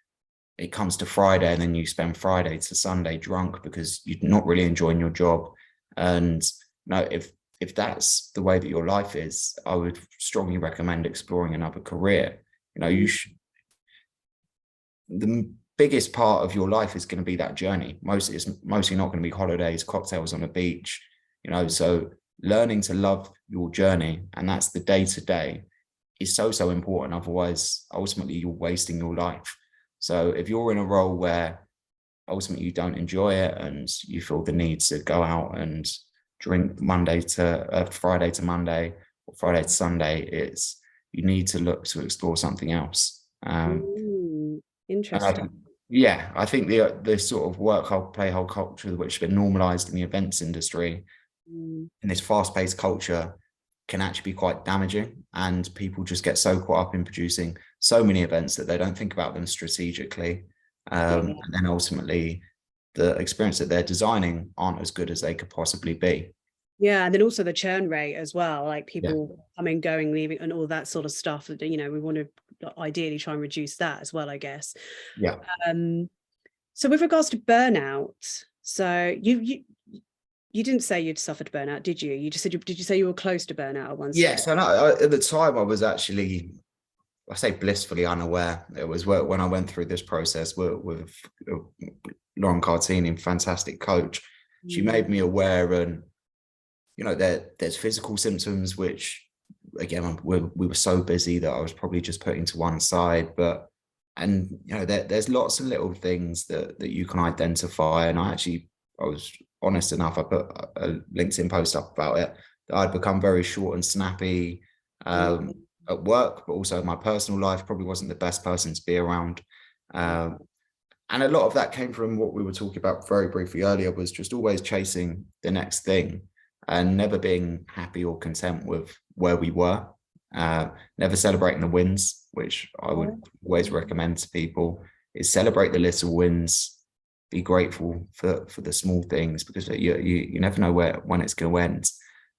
it comes to Friday and then you spend Friday to Sunday drunk because you're not really enjoying your job. And no, if that's the way that your life is, I would strongly recommend exploring another career. You know, you should. The biggest part of your life is going to be that journey. It's mostly not going to be holidays, cocktails on a beach. You know, so learning to love your journey, and that's the day to day, is so important. Otherwise, ultimately, you're wasting your life. So if you're in a role where ultimately you don't enjoy it and you feel the need to go out and drink Friday to Monday or Friday to Sunday, you need to look to explore something else. Interesting. I think the sort of work hard, play hard culture, which has been normalized in the events industry, in this fast-paced culture, can actually be quite damaging, and people just get so caught up in producing so many events that they don't think about them strategically, and then ultimately the experience that they're designing aren't as good as they could possibly be. Yeah, and then also the churn rate as well, like people coming, going, leaving, and all that sort of stuff. You know, we want to ideally try and reduce that as well, I guess. Yeah. So with regards to burnout, so you didn't say you'd suffered burnout, did you? You just said did you say you were close to burnout at one stage? Yes, and at the time I was actually, I say blissfully unaware. It was when I went through this process with Lauren Cartini, fantastic coach. She made me aware, and you know, there's physical symptoms which, again, we were so busy that I was probably just putting to one side. And you know, there's lots of little things that you can identify. And I was honest enough. I put a LinkedIn post up about it, that I'd become very short and snappy at work, but also in my personal life, probably wasn't the best person to be around. And a lot of that came from what we were talking about very briefly earlier, was just always chasing the next thing and never being happy or content with where we were, never celebrating the wins, which I would always recommend to people, is celebrate the little wins, be grateful for the small things, because you never know when it's going to end.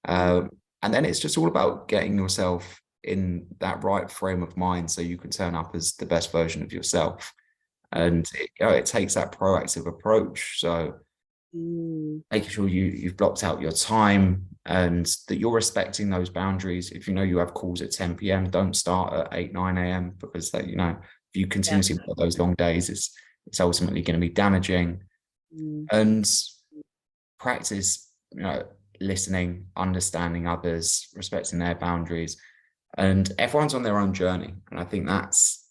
And then it's just all about getting yourself in that right frame of mind so you can turn up as the best version of yourself. And it takes that proactive approach. So making sure you've blocked out your time and that you're respecting those boundaries. If you know you have calls at 10 p.m., don't start at 8, 9 a.m. because that, you know, if you continuously put those long days, it's ultimately going to be damaging. And practice, you know, listening, understanding others, respecting their boundaries. And everyone's on their own journey. And I think that's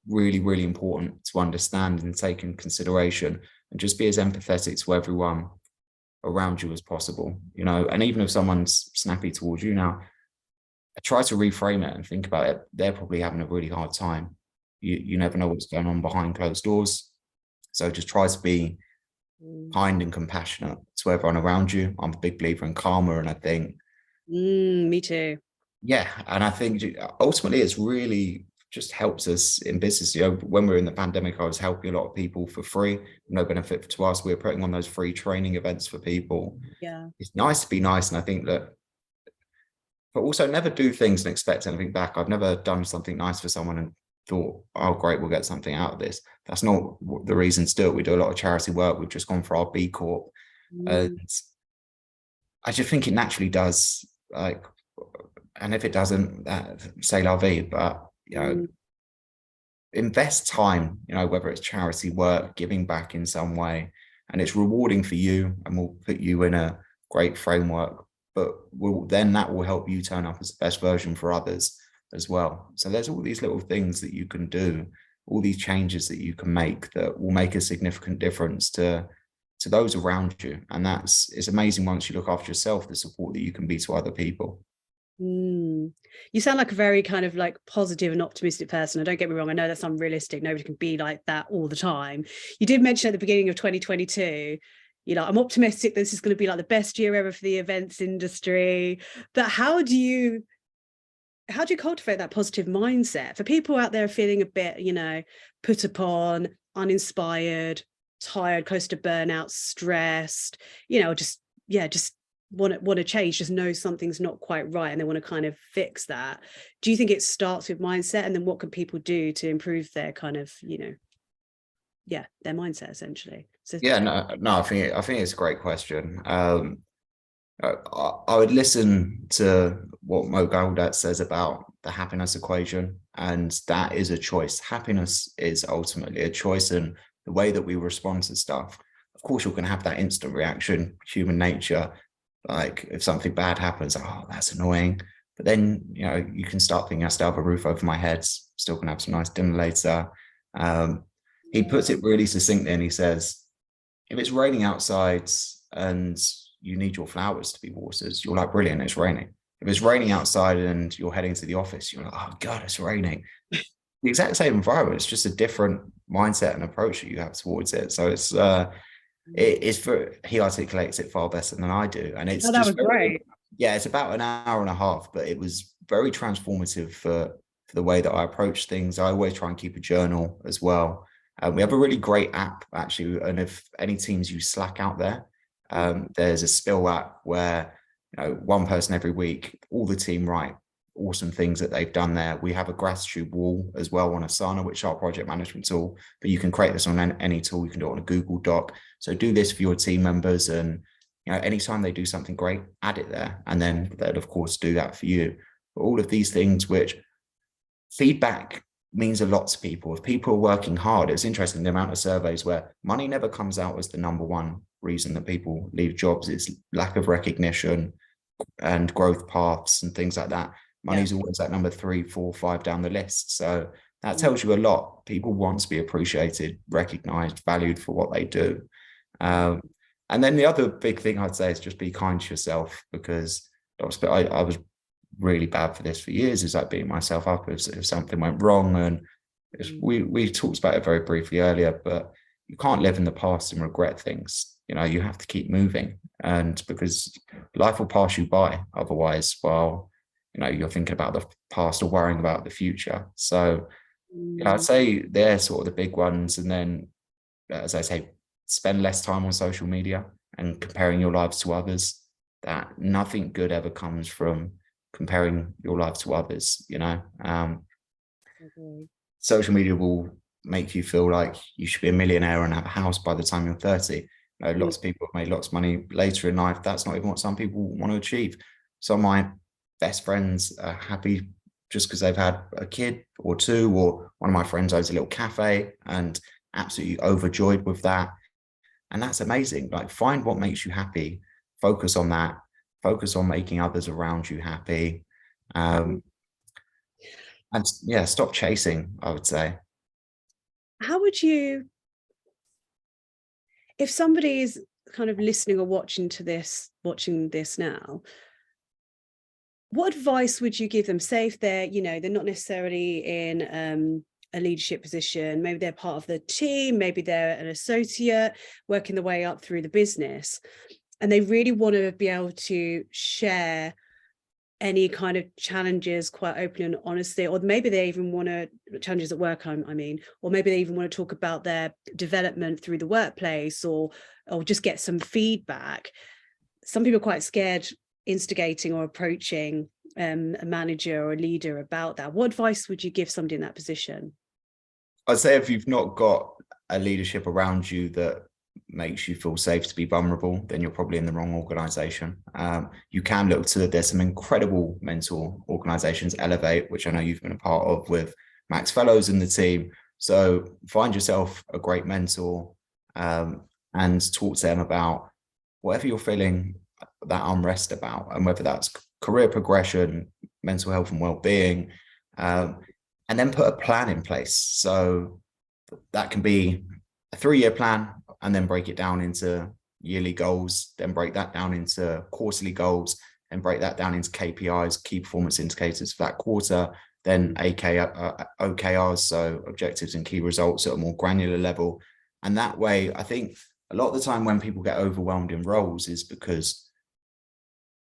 really, really important to understand and take in consideration, and just be as empathetic to everyone around you as possible, you know. And even if someone's snappy towards you now, try to reframe it and think about it. They're probably having a really hard time. You never know what's going on behind closed doors. So just try to be kind and compassionate to everyone around you. I'm a big believer in karma, and I think me too. Yeah, and I think ultimately it's really just helps us in business. You know, when we were in the pandemic, I was helping a lot of people for free, no benefit to us. We were putting on those free training events for people. Yeah, it's nice to be nice, and I think that, but also never do things and expect anything back. I've never done something nice for someone and thought, oh great, we'll get something out of this. That's not the reason to do it. We do a lot of charity work. We've just gone for our B Corp, and I just think it naturally does. Like, and if it doesn't, say la vie. But you know, invest time, you know, whether it's charity work, giving back in some way, and it's rewarding for you and will put you in a great framework, but then that will help you turn up as the best version for others as well. So there's all these little things that you can do, all these changes that you can make that will make a significant difference to those around you. And it's amazing once you look after yourself, the support that you can be to other people. You sound like a very kind of like positive and optimistic person. And don't get me wrong, I know that's unrealistic. Nobody can be like that all the time. You did mention at the beginning of 2022, you know, I'm optimistic this is going to be like the best year ever for the events industry. But how do you cultivate that positive mindset for people out there feeling a bit, you know, put upon, uninspired, tired, close to burnout, stressed, you know, just want to change, just know something's not quite right and they want to kind of fix that. Do you think it starts with mindset, and then what can people do to improve their kind of, you know, their mindset essentially? So No, I think it's a great question. I would listen to what Mo Gawdat says about the happiness equation, and that is a choice. Happiness is ultimately a choice, and the way that we respond to stuff. Of course, you're going to have that instant reaction, human nature. Like if something bad happens, oh, that's annoying. But then, you know, you can start thinking, I still have a roof over my head, still gonna have some nice dinner later. He puts it really succinctly, and he says, if it's raining outside and you need your flowers to be watered, you're like, brilliant, it's raining. If it's raining outside and you're heading to the office, you're like, oh God, it's raining. The exact same environment, it's just a different mindset and approach that you have towards it. So he articulates it far better than I do. And it's that was great. Yeah, it's about an hour and a half, but it was very transformative for the way that I approach things. I always try and keep a journal as well. We have a really great app actually, and if any teams use Slack out there, there's a spill app where, you know, one person every week, all the team write awesome things that they've done there. We have a gratitude wall as well on Asana, which is our project management tool, but you can create this on any tool. You can do it on a Google Doc. So do this for your team members, and you know, anytime they do something great, add it there, and then they'll of course do that for you. But all of these things, which feedback means a lot to people. If people are working hard, it's interesting the amount of surveys where money never comes out as the number one reason that people leave jobs. It's lack of recognition and growth paths and things like that. Money's always at number 3, 4, 5 down the list. So that tells you a lot. People want to be appreciated, recognized, valued for what they do. And then the other big thing I'd say is just be kind to yourself, because I was really bad for this for years, is like beating myself up if something went wrong. And we talked about it very briefly earlier, but you can't live in the past and regret things. You know, you have to keep moving, and because life will pass you by otherwise, while, you know, you're thinking about the past or worrying about the future. So, you know, I'd say they're sort of the big ones. And then, as I say, spend less time on social media and comparing your lives to others. that nothing good ever comes from comparing your life to others, you know. Social media will make you feel like you should be a millionaire and have a house by the time you're 30. You know, lots of people have made lots of money later in life. That's not even what some people want to achieve. Some of my best friends are happy just because they've had a kid or two, or one of my friends owns a little cafe and absolutely overjoyed with that. And that's amazing. Like, find what makes you happy, focus on that, focus on making others around you happy. And yeah, stop chasing, I would say. How would you, if somebody's kind of listening or watching this now, what advice would you give them? Say if they're, you know, they're not necessarily in a leadership position, maybe they're part of the team, maybe they're an associate working their way up through the business, and they really want to be able to share any kind of challenges quite openly and honestly, or maybe they even want to, challenges at work, I mean, or maybe they even want to talk about their development through the workplace, or just get some feedback. Some people are quite scared instigating or approaching a manager or a leader about that. What advice would you give somebody in that position? I'd say if you've not got a leadership around you that makes you feel safe to be vulnerable, then you're probably in the wrong organization. You can look to, there's some incredible mentor organizations, Elevate, which I know you've been a part of with Max Fellows and the team. So find yourself a great mentor and talk to them about whatever you're feeling that unrest about, and whether that's career progression, mental health and well-being, and then put a plan in place. So that can be a 3-year plan, and then break it down into yearly goals, then break that down into quarterly goals, and break that down into KPIs, key performance indicators for that quarter, then OKRs, so objectives and key results at a more granular level. And that way, I think a lot of the time when people get overwhelmed in roles is because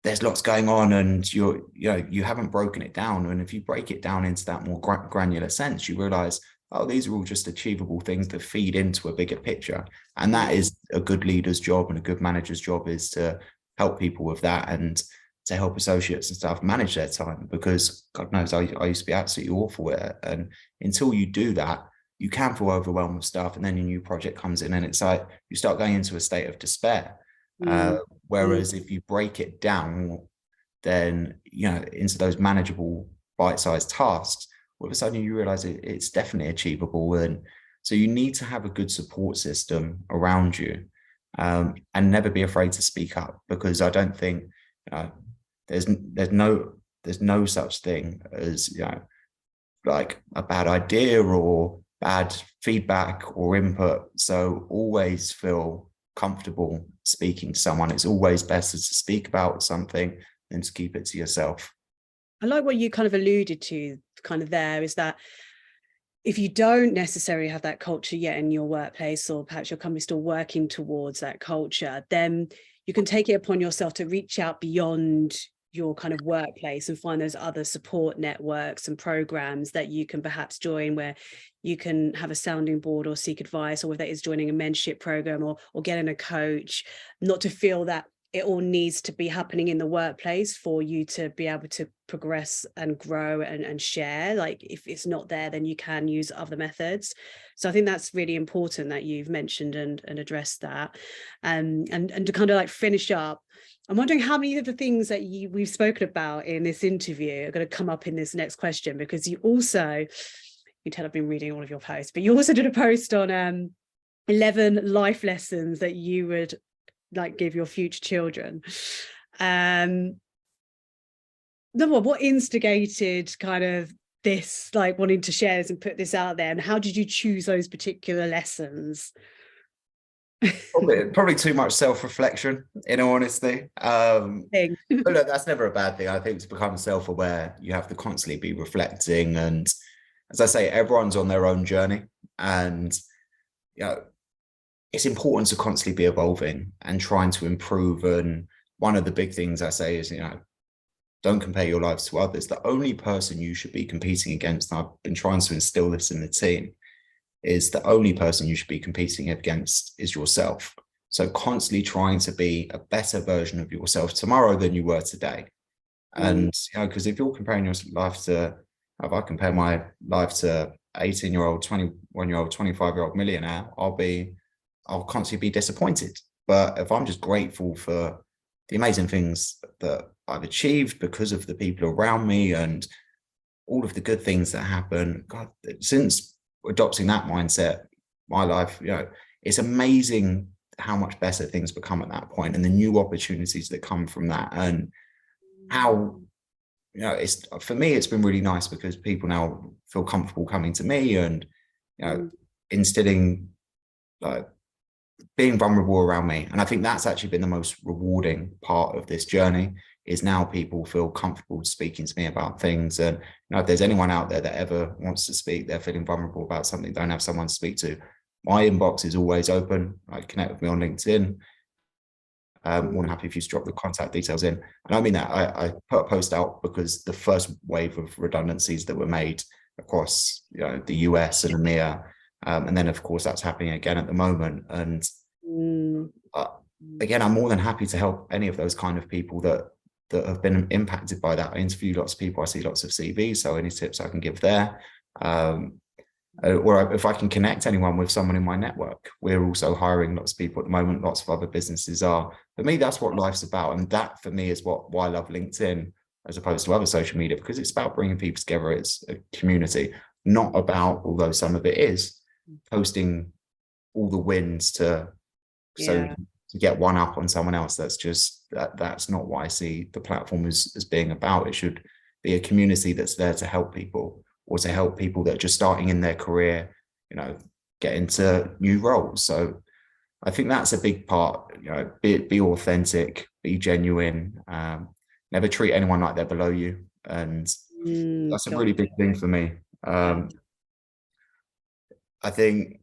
there's lots going on and you haven't broken it down. And if you break it down into that more granular sense, you realize, oh, these are all just achievable things that feed into a bigger picture. And that is a good leader's job and a good manager's job, is to help people with that and to help associates and staff manage their time, because God knows I used to be absolutely awful at it. And until you do that, you can feel overwhelmed with stuff. And then a new project comes in and it's like you start going into a state of despair. Whereas if you break it down, then, into those manageable bite-sized tasks, all of a sudden you realize it's definitely achievable. And so you need to have a good support system around you, and never be afraid to speak up, because I don't think there's no such thing as like a bad idea or bad feedback or input. So always feel comfortable speaking to someone. It's always better to speak about something than to keep it to yourself. I like what you kind of alluded to kind of there, is that if you don't necessarily have that culture yet in your workplace, or perhaps your company's still working towards that culture, then you can take it upon yourself to reach out beyond your kind of workplace and find those other support networks and programs that you can perhaps join, where you can have a sounding board or seek advice, or whether that is joining a mentorship program or getting a coach, not to feel that it all needs to be happening in the workplace for you to be able to progress and grow and share. Like, if it's not there, then you can use other methods. So I think that's really important that you've mentioned and addressed that. And to kind of like finish up, I'm wondering how many of the things that we've spoken about in this interview are going to come up in this next question, because you tell I've been reading all of your posts, but you also did a post on 11 life lessons that you would like give your future children. Number one, what instigated kind of this, like wanting to share this and put this out there, and how did you choose those particular lessons? Probably too much self-reflection, in all honesty. But look, that's never a bad thing. I think to become self-aware, you have to constantly be reflecting. And as I say, everyone's on their own journey, and it's important to constantly be evolving and trying to improve. And one of the big things I say is, don't compare your lives to others. The only person you should be competing against, and I've been trying to instill this in the team, is the only person you should be competing against is yourself. So constantly trying to be a better version of yourself tomorrow than you were today. And, because if you're comparing your life to, if I compare my life to 18-year-old, 21-year-old, 25-year-old millionaire, I'll constantly be disappointed. But if I'm just grateful for the amazing things that I've achieved because of the people around me and all of the good things that happen, God, since adopting that mindset, my life, it's amazing how much better things become at that point, and the new opportunities that come from that, and how, it's, for me, it's been really nice because people now feel comfortable coming to me and, instilling, being vulnerable around me. And I think that's actually been the most rewarding part of this journey, is now people feel comfortable speaking to me about things. And if there's anyone out there that ever wants to speak, they're feeling vulnerable about something, don't have someone to speak to, my inbox is always open. Connect with me on LinkedIn. More than happy if you drop the contact details in. And I mean that I put a post out because the first wave of redundancies that were made across the US and EMEA, and then of course that's happening again at the moment. And again, I'm more than happy to help any of those kind of people that have been impacted by that. I interview lots of people, I see lots of CVs, so any tips I can give there. Or if I can connect anyone with someone in my network. We're also hiring lots of people at the moment, lots of other businesses are. For me, that's what life's about. And that for me is why I love LinkedIn as opposed to other social media, because it's about bringing people together. It's a community, not about, although some of it is, posting all the wins to get one up on someone else. That's not what I see the platform as being about. It should be a community that's there to help people, or to help people that are just starting in their career, get into new roles. So I think that's a big part. Be authentic, be genuine, never treat anyone like they're below you. And that's a really big thing for me. I think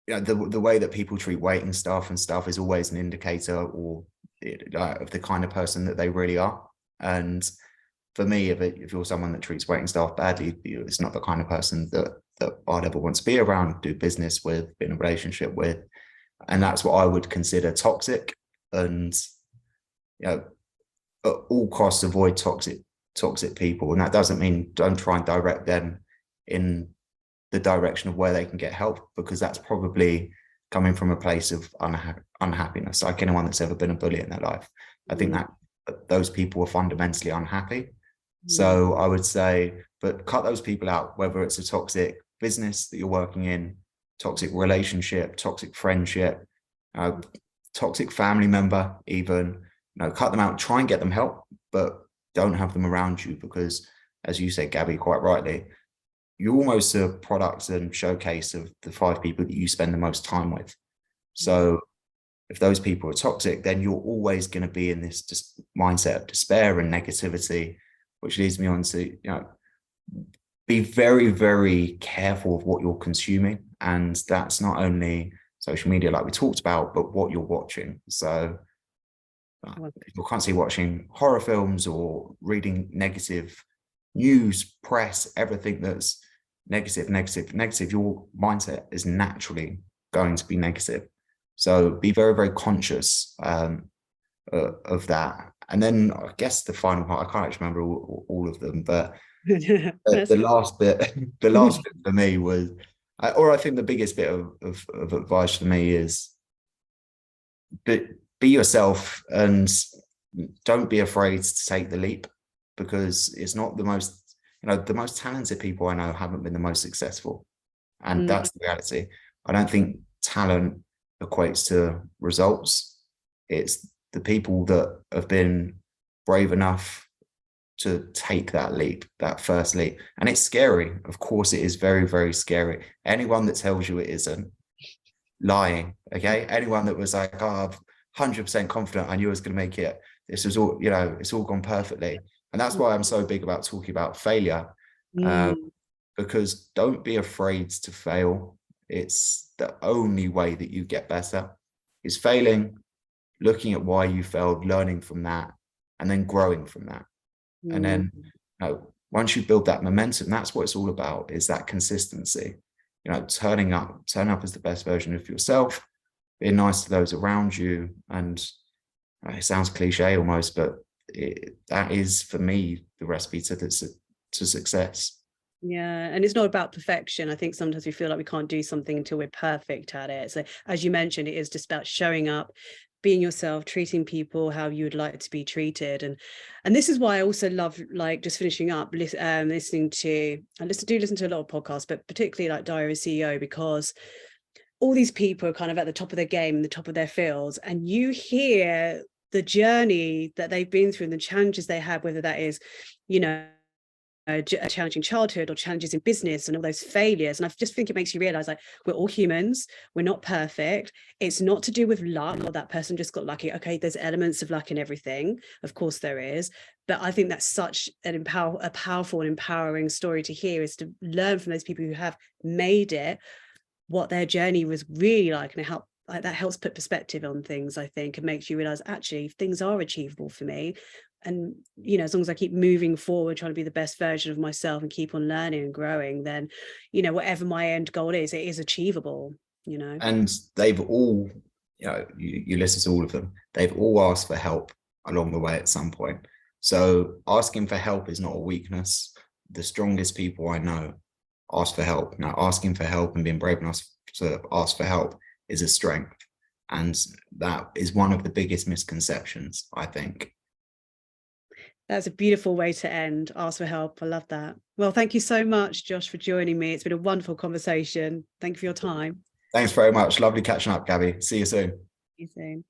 the way that people treat waiting staff and stuff is always an indicator of the kind of person that they really are. And for me, if you're someone that treats waiting staff badly, it's not the kind of person that I'd ever want to be around, do business with, be in a relationship with. And that's what I would consider toxic. And at all costs, avoid toxic people. And that doesn't mean don't try and direct them in the direction of where they can get help, because that's probably coming from a place of unhappiness. Like anyone that's ever been a bully in their life, I think that those people are fundamentally unhappy. So I would say, but cut those people out, whether it's a toxic business that you're working in, toxic relationship, toxic friendship, toxic family member, even, cut them out, try and get them help, but don't have them around you, because as you said, Gabby, quite rightly, you're almost a product and showcase of the 5 people that you spend the most time with. So if those people are toxic, then you're always going to be in this mindset of despair and negativity, which leads me on to, be very, very careful of what you're consuming. And that's not only social media, like we talked about, but what you're watching. So if you're constantly watching horror films or reading negative news, press, everything that's negative, your mindset is naturally going to be negative. So be very, very conscious of that. And then I guess the final part, I can't actually remember all of them, but the last bit for me was, I think the biggest bit of advice for me is be yourself, and don't be afraid to take the leap, because it's not the most, the most talented people I know haven't been the most successful. And that's the reality. I don't think talent equates to results. It's the people that have been brave enough to take that leap, that first leap. And it's scary. Of course, it is very, very scary. Anyone that tells you it isn't, lying, okay? Anyone that was like, oh, I'm 100% confident I knew I was going to make it. This was all, it's all gone perfectly. And that's why I'm so big about talking about failure, because don't be afraid to fail. It's the only way that you get better, is failing, looking at why you failed, learning from that, and then growing from that. And then once you build that momentum, that's what it's all about, is that consistency. Turning up as the best version of yourself, being nice to those around you. And it sounds cliche almost, but that is for me the recipe to success. Yeah, and it's not about perfection. I think sometimes we feel like we can't do something until we're perfect at it. So as you mentioned, it is just about showing up, being yourself, treating people how you would like to be treated. And this is why I also love, like, just finishing up listening to, I listen to a lot of podcasts, but particularly like Diary of a CEO, because all these people are kind of at the top of their game, the top of their fields, and you hear the journey that they've been through and the challenges they had, whether that is, you know, a challenging childhood or challenges in business and all those failures. And I just think it makes you realize, like, we're all humans, we're not perfect. It's not to do with luck or that person just got lucky. Okay, there's elements of luck in everything, of course there is, but I think that's such a powerful and empowering story to hear, is to learn from those people who have made it, what their journey was really like, and how, like, that helps put perspective on things, I think, and makes you realize actually things are achievable for me. And, you know, as long as I keep moving forward, trying to be the best version of myself and keep on learning and growing, then, you know, whatever my end goal is, it is achievable, you know. And they've all, you know, you listen to all of them, they've all asked for help along the way at some point. So asking for help is not a weakness. The strongest people I know ask for help. Now, asking for help and being brave enough to ask for help is a strength. And that is one of the biggest misconceptions, I think. That's a beautiful way to end. Ask for help. I love that. Well, thank you so much, Josh, for joining me. It's been a wonderful conversation. Thank you for your time. Thanks very much. Lovely catching up, Gabby. See you soon. See you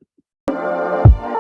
soon.